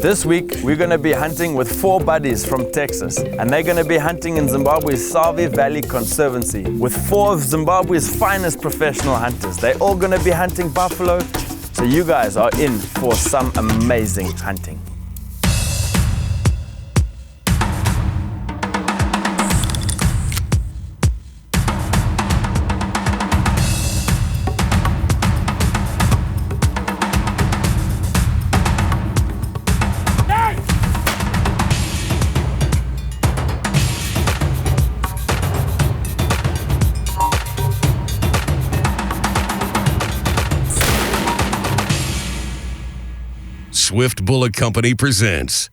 This week, we're going to be hunting with 4 buddies from Texas, and they're going to be hunting in Zimbabwe's Save Valley Conservancy with 4 of Zimbabwe's finest professional hunters. They're all going to be hunting buffalo, so you guys are in for some amazing hunting. Swift Bullet Company presents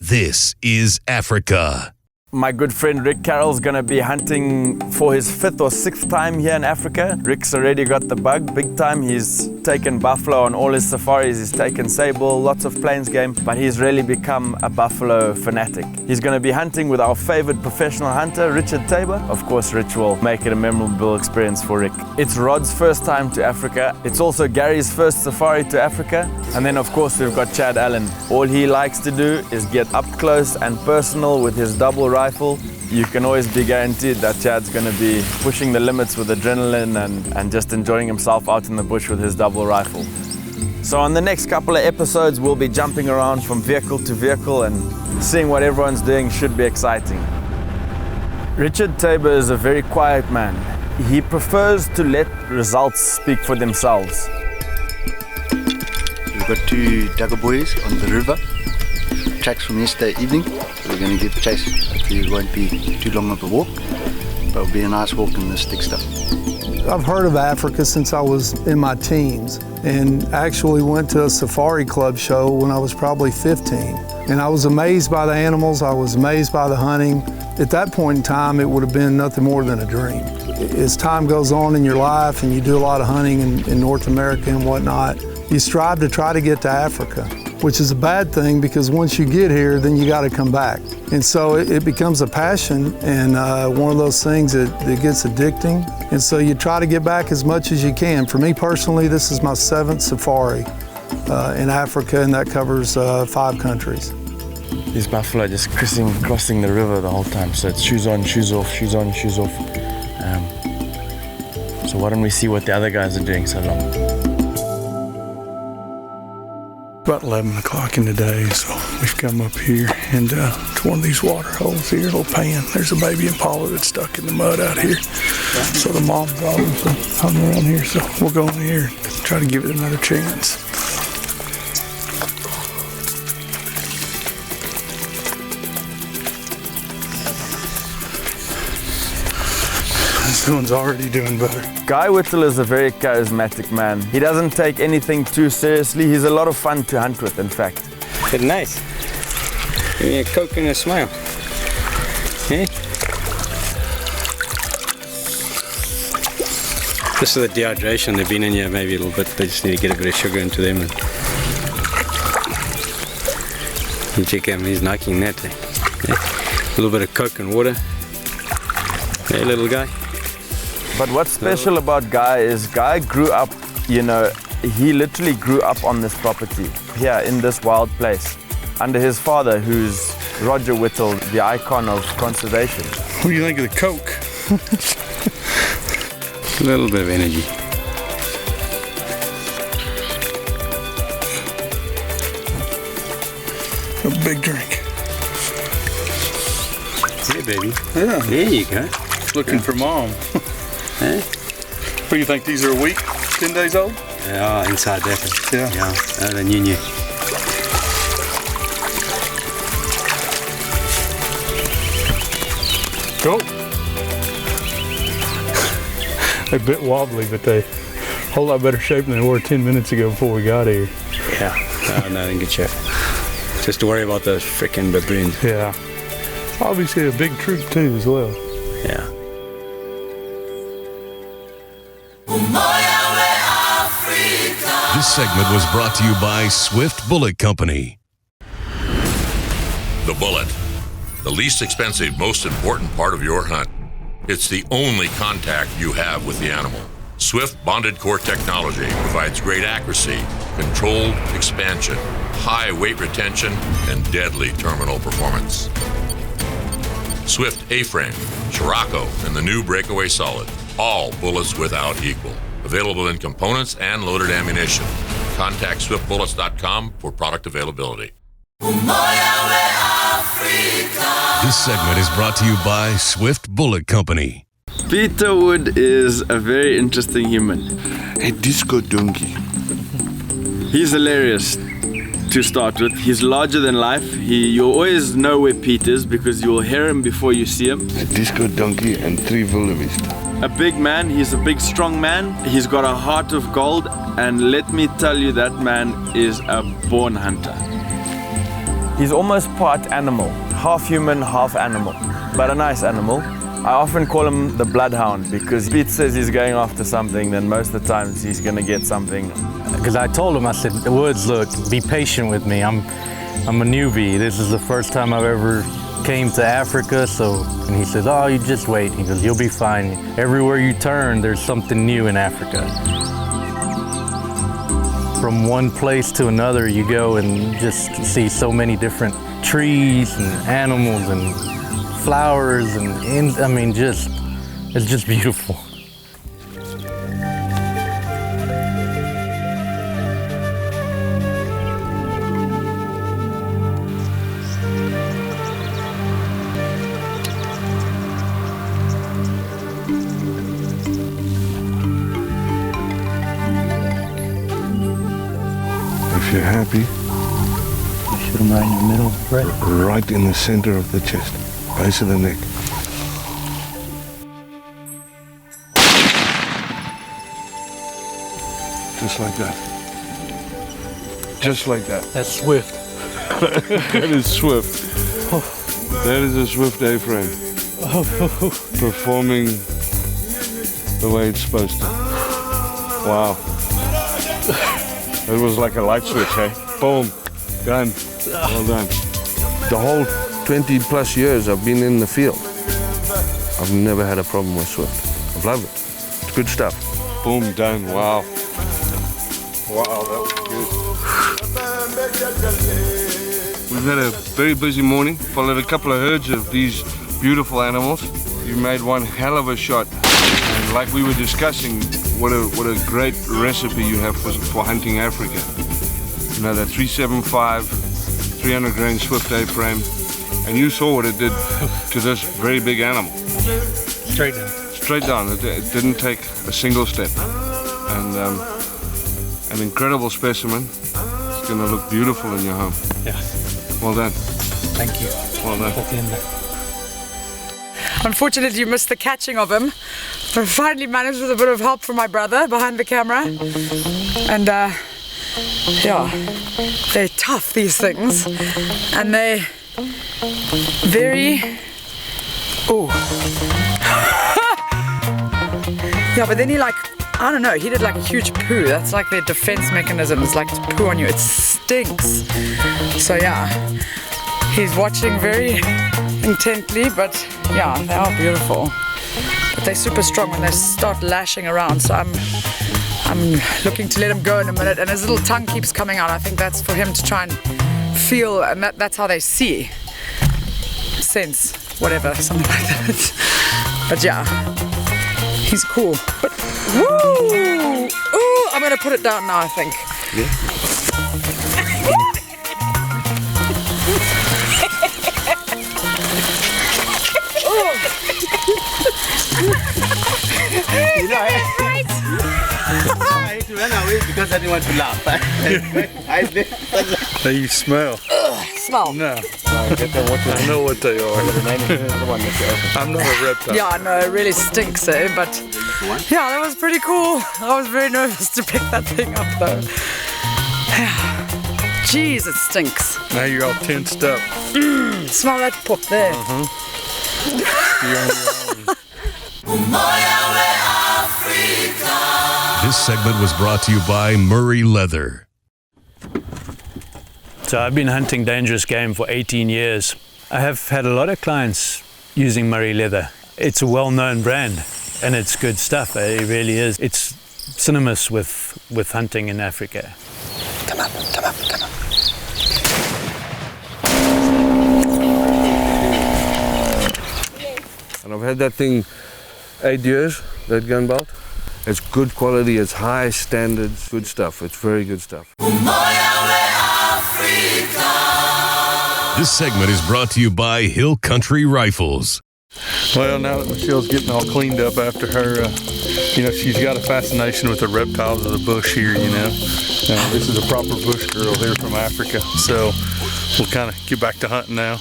This is Africa. My good friend Rick Carroll's going to be hunting for his 5th or 6th time here in Africa. Rick's already got the bug big time. He's taken buffalo on all his safaris. He's taken sable, lots of plains game, but he's really become a buffalo fanatic. He's going to be hunting with our favorite professional hunter, Richard Tabor. Of course, Rich will make it a memorable experience for Rick. It's Rod's first time to Africa. It's also Gary's first safari to Africa. And then, of course, we've got Chad Allen. All he likes to do is get up close and personal with his double rifle. You can always be guaranteed that Chad's going to be pushing the limits with adrenaline and just enjoying himself out in the bush with his double rifle. So on the next couple of episodes, we'll be jumping around from vehicle to vehicle, and seeing what everyone's doing should be exciting. Richard Tabor is a very quiet man. He prefers to let results speak for themselves. We've got 2 Dagga boys on the river. Tracks from yesterday evening. So we're going to get the chase. Hopefully it won't be too long of a walk, but it'll be a nice walk in the stick stuff. I've heard of Africa since I was in my teens, and actually went to a safari club show when I was probably 15. And I was amazed by the animals, I was amazed by the hunting. At that point in time, it would have been nothing more than a dream. As time goes on in your life and you do a lot of hunting in North America and whatnot, you strive to try to get to Africa, which is a bad thing because once you get here, then you got to come back. And so it becomes a passion and one of those things that gets addicting. And so you try to get back as much as you can. For me personally, this is my 7th safari in Africa, and that covers 5 countries. These buffalo are just crossing the river the whole time. So it's shoes on, shoes off, shoes on, shoes off. So why don't we see what the other guys are doing so long? About 11 o'clock in the day, so we've come up here and to one of these water holes here, a little pan. There's a baby impala that's stuck in the mud out here. So the mom's obviously hung around here, so we'll go in here and try to give it another chance. This one's already doing better. Guy Whittle is a very charismatic man. He doesn't take anything too seriously. He's a lot of fun to hunt with, in fact. It's nice. Give me a Coke and a smile. Hey? This is the dehydration. They've been in here maybe a little bit. They just need to get a bit of sugar into them. And you check him, he's knocking that. Yeah. A little bit of Coke and water. Hey, little guy. But what's special about Guy is Guy grew up, he literally grew up on this property here in this wild place under his father, who's Roger Whittle, the icon of conservation. What do you think of the Coke? A little bit of energy. A big drink. Hey, baby. Yeah. There you go. Looking for mom. Huh? What do you think, these are a week? 10 days old? Yeah, inside that. Yeah. Yeah, the new. Go. They're a bit wobbly, but they a whole lot better shape than they were 10 minutes ago before we got here. Yeah, no, in good shape. Just to worry about those frickin' baboons. Yeah. Obviously a big troop too as well. Yeah. This segment was brought to you by Swift Bullet Company. The bullet. The least expensive, most important part of your hunt. It's the only contact you have with the animal. Swift bonded core technology provides great accuracy, controlled expansion, high weight retention, and deadly terminal performance. Swift A-frame, Scirocco, and the new Breakaway Solid. All bullets without equal. Available in components and loaded ammunition. Contact swiftbullets.com for product availability. This segment is brought to you by Swift Bullet Company. Peter Wood is a very interesting human. A disco donkey. He's hilarious to start with. He's larger than life. You'll always know where Pete is because you'll hear him before you see him. A disco donkey and 3 wildebeest. A big man. He's a big, strong man. He's got a heart of gold. And let me tell you, that man is a born hunter. He's almost part animal. Half human, half animal. But a nice animal. I often call him the bloodhound because Pete says he's going after something, then most of the times he's going to get something. Because I told him, I said, Woods, look, be patient with me. I'm a newbie. This is the first time I've ever came to Africa, and he says, oh, you just wait. He goes, you'll be fine. Everywhere you turn, there's something new in Africa. From one place to another, you go and just see so many different trees and animals and flowers, and I mean, it's just beautiful. If you're happy, Shoot him right in the middle, right in the center of the chest, base of the neck. Just like that. Just like that. That's Swift. That is Swift. That is a Swift A-frame. Performing the way it's supposed to. Wow. It was like a light switch, eh? Boom. Done. Well done. The whole 20 plus years I've been in the field, I've never had a problem with Swift. I've loved it. It's good stuff. Boom, done. Wow. Wow, that was good. We've had a very busy morning, followed a couple of herds of these beautiful animals. You made one hell of a shot. And like we were discussing, what a great recipe you have for hunting Africa. You know, that 375, 300 grain Swift A-frame, and you saw what it did to this very big animal. Straight down. Straight down. It didn't take a single step. And an incredible specimen. It's going to look beautiful in your home. Yeah. Well done. Thank you. Well done. Unfortunately, you missed the catching of him. I finally managed with a bit of help from my brother behind the camera. And yeah, they're tough, these things. And they're very... Oh. Yeah, but then he I don't know, he did like a huge poo. That's like their defense mechanism. It's like to poo on you. It stinks. So yeah, he's watching very intently, but yeah, they are beautiful. But they're super strong when they start lashing around. So I'm looking to let him go in a minute, and his little tongue keeps coming out. I think that's for him to try and feel, and that's how they see, sense, whatever, something like that. But yeah, he's cool. But woo! Ooh, I'm gonna put it down now, I think. Yeah. You know, I ran away because I didn't want to laugh. They smell. Smell. No. I know what they are. I'm not a reptile. Yeah, no, it really stinks, eh? But yeah, that was pretty cool. I was very nervous to pick that thing up, though. Jeez, it stinks. Now you're all tensed up. Smell that poop there. This segment was brought to you by Murray Leather. So I've been hunting dangerous game for 18 years. I have had a lot of clients using Murray Leather. It's a well-known brand. and it's good stuff. It really is. It's synonymous with hunting in Africa. Come up, come up, come up. And I've had that thing 8 years, that gun belt. It's good quality, it's high standards, good stuff. It's very good stuff. This segment is brought to you by Hill Country Rifles. Well, now that Michelle's getting all cleaned up after her, she's got a fascination with the reptiles of the bush here, this is a proper bush girl here from Africa, so we'll kind of get back to hunting now.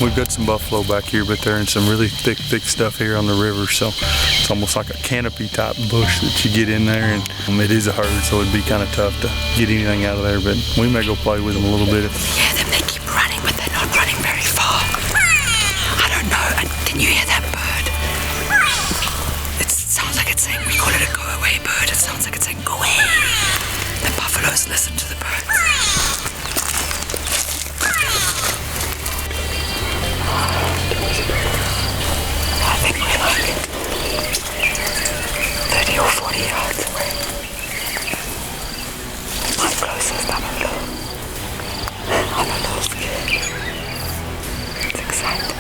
We've got some buffalo back here, but they're in some really thick stuff here on the river, so it's almost like a canopy type bush that you get in there, and it is a herd, so it'd be kind of tough to get anything out of there, but we may go play with them a little bit. Yeah, they keep running, but they're not running very far. I don't know. Can you hear that bird? It sounds like it's saying, we call it a go-away bird. It sounds like it's saying, go away. The buffaloes listen to the birds. I think we're like 30 or 40 yards away. I'm closest, I'm a little scared. It's exciting.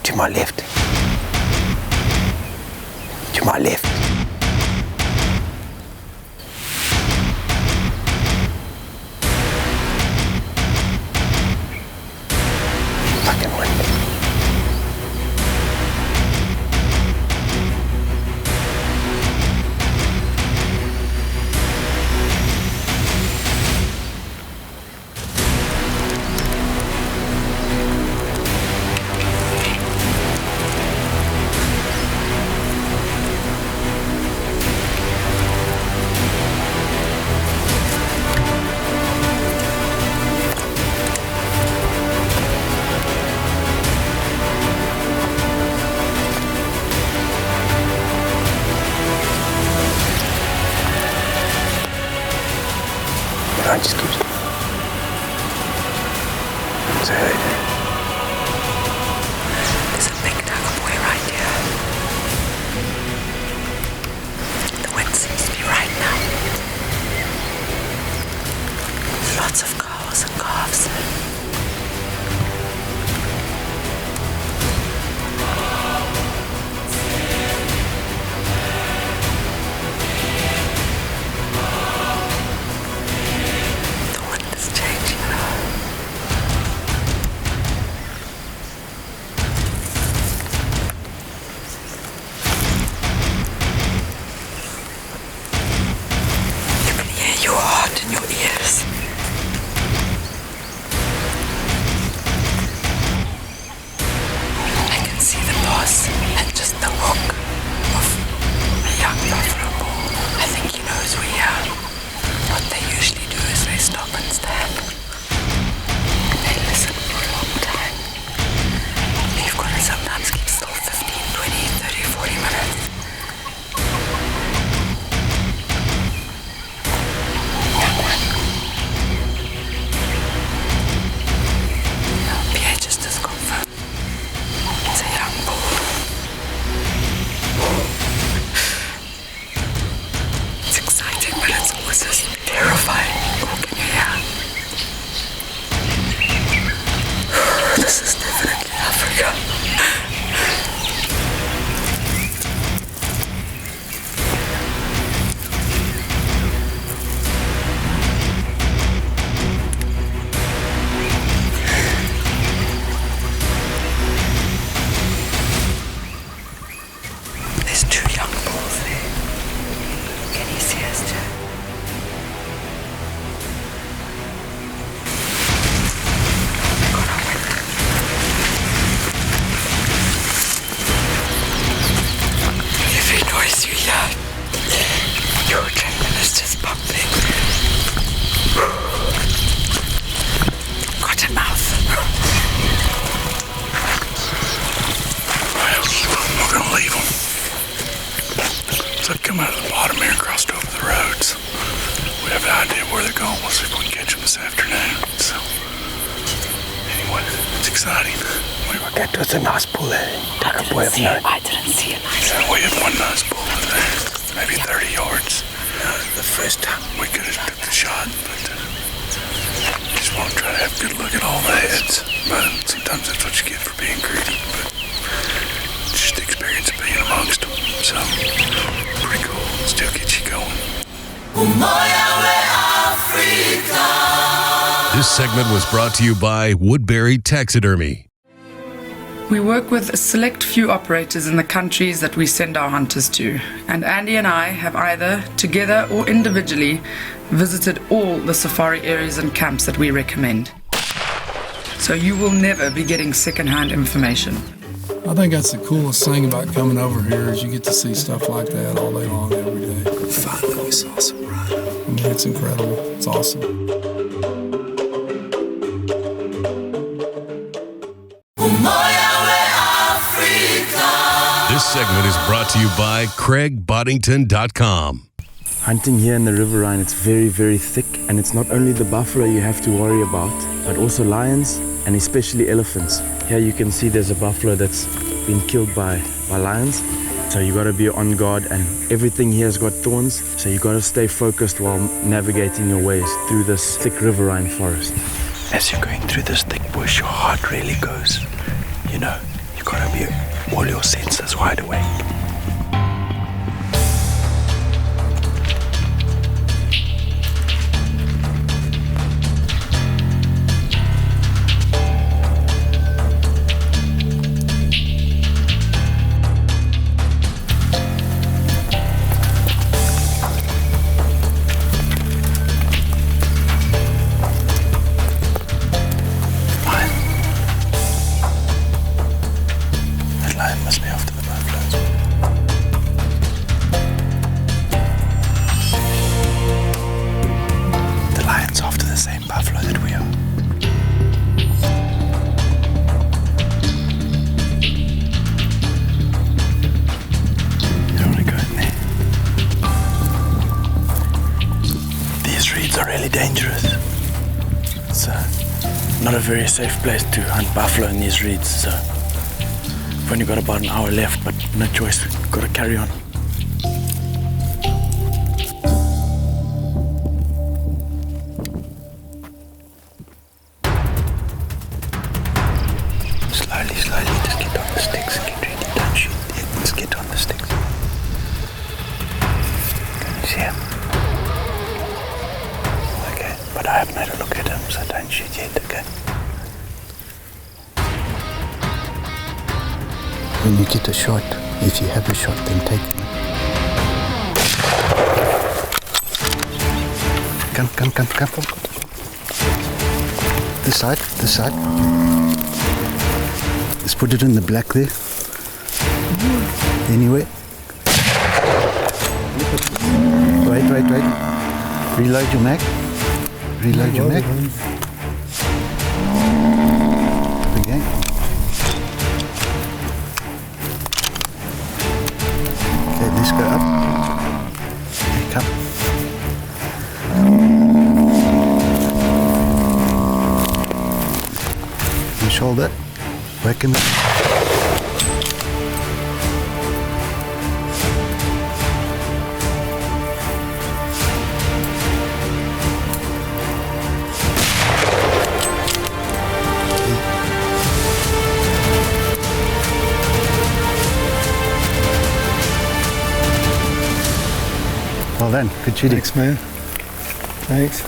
To my left. To my left. Fucking wind. I just keep. It's a herd. There's a big dagger boy right here. The wind seems to be right now. Lots of cows and calves. So I come out of the bottom here and crossed over the roads. We have an idea where they're going. We'll see if we can catch them this afternoon. So, anyway, it's exciting. That was a nice bull there. I didn't see a nice bull. We had one nice bull in there, maybe 30 yards. The first time we could have took the shot, but just want to try to have a good look at all the heads. But sometimes that's what you get for being greedy. But it's just the experience of being amongst them. So, pretty cool. Still gets you going. This segment was brought to you by Woodbury Taxidermy. We work with a select few operators in the countries that we send our hunters to, and Andy and I have either together or individually visited all the safari areas and camps that we recommend. So you will never be getting second-hand information. I think that's the coolest thing about coming over here is you get to see stuff like that all day long, every day. Finally we saw some rhino. I mean, it's incredible. It's awesome. This segment is brought to you by CraigBoddington.com. Hunting here in the riverine, it's very, very thick, and it's not only the buffalo you have to worry about, but also lions and especially elephants. Here you can see there's a buffalo that's been killed by lions. So you got to be on guard, and everything here has got thorns, so you got to stay focused while navigating your ways through this thick riverine forest. As you're going through this thick bush, your heart really goes, you know, you got to be all your senses wide awake. Not a very safe place to hunt buffalo in these reeds, so we've only got about an hour left, but no choice, we've got to carry on. Slowly, just get on the sticks, get ready, don't shoot yet, just get on the sticks. Can you see him? Okay, but I haven't had a look at him, so don't shoot yet, okay? When you get a shot, if you have a shot, then take it. Come. This side. Let's put it in the black there. Anyway. Wait. Reload your mag. Again. Okay, let's go up. Come. And shoulder. Whack him. Well done. Good shooting. Thanks, man. Thanks.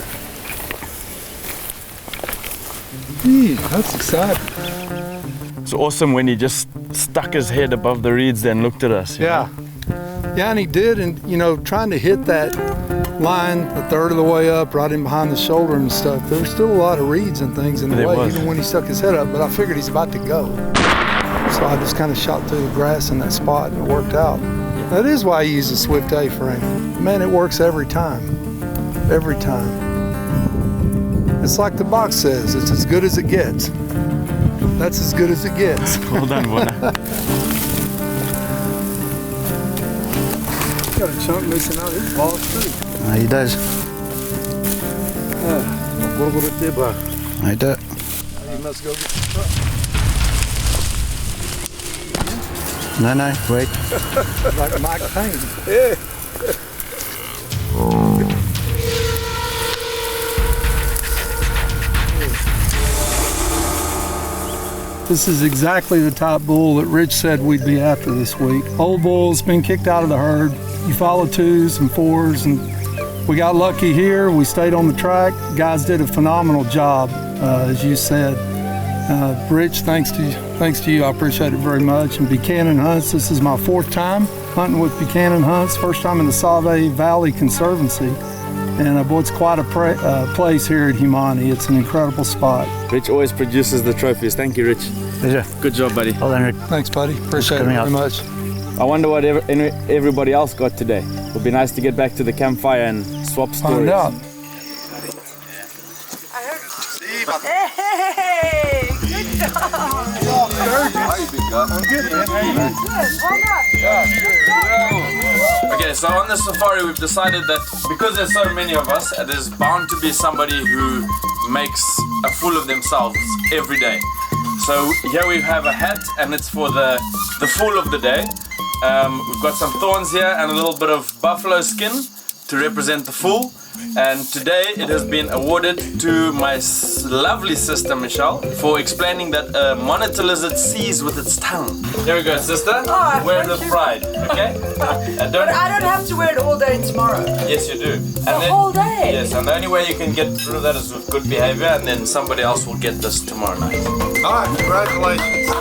That's exciting. It's awesome when he just stuck his head above the reeds and looked at us. Yeah, and he did, and trying to hit that line a third of the way up, right in behind the shoulder and stuff. There was still a lot of reeds and things in the way, even when he stuck his head up, but I figured he's about to go. So I just kind of shot through the grass in that spot, and it worked out. That is why I use a Swift A-frame. Man, it works every time. Every time. It's like the box says, it's as good as it gets. That's as good as it gets. Well done, Warner. got a chunk missing out of his balls too. He does. He does. You must go get the truck. No, wait. Like Mike Payne. Yeah. This is exactly the type bull that Rich said we'd be after this week. Old bull's been kicked out of the herd. You follow 2s and 4s, and we got lucky here. We stayed on the track. Guys did a phenomenal job, as you said. Rich, thanks to you. I appreciate it very much. And Buchanan Hunts, this is my 4th time hunting with Buchanan Hunts. First time in the Save Valley Conservancy. And boy, it's quite a place here at Humani. It's an incredible spot. Rich always produces the trophies. Thank you, Rich. Pleasure. Good job, buddy. Well done, Rick. Thanks, buddy. Appreciate it very much. I wonder what everybody else got today. It would be nice to get back to the campfire and swap stories. Find out. Hey, good job. Okay, so on the safari we've decided that because there's so many of us, there's bound to be somebody who makes a fool of themselves every day. So here we have a hat and it's for the fool of the day. We've got some thorns here and a little bit of buffalo skin to represent the fool. And today it has been awarded to my lovely sister Michelle for explaining that a monitor lizard sees with its tongue. Here we go, sister. Oh, wear it with pride, okay? And But I don't have to wear it all day tomorrow. Yes, you do. The whole day? Yes, and the only way you can get rid of that is with good behavior, and then somebody else will get this tomorrow night. All right, congratulations.